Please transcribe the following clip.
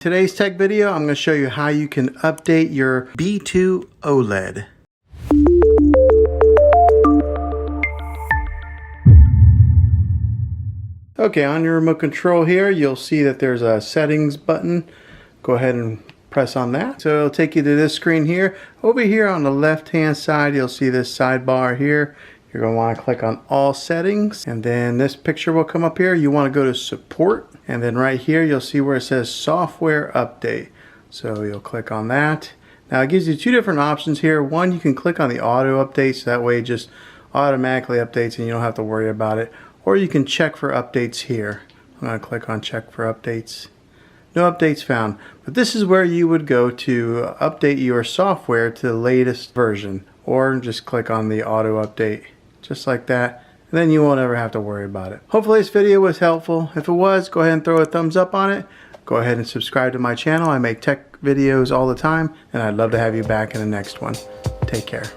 Today's tech video, I'm going to show you how you can update your B2 OLED. Okay, on your remote control here, you'll see that there's a settings button. Go ahead and press on that. So it'll take you to this screen here. Over here on the left hand side, you'll see this sidebar here. You're going to want to click on all settings, and then this picture will come up here. You want to go to support, and then right here you'll see where it says software update. So you'll click on that. Now it gives you two different options here. One, you can click on the auto update, so that way it just automatically updates and you don't have to worry about it. Or you can check for updates here. I'm going to click on check for updates. No updates found. But this is where you would go to update your software to the latest version. Or just click on the auto update. Just like that. And then you won't ever have to worry about it. Hopefully this video was helpful. If it was, go ahead and throw a thumbs up on it. Go ahead and subscribe to my channel. I make tech videos all the time. And I'd love to have you back in the next one. Take care.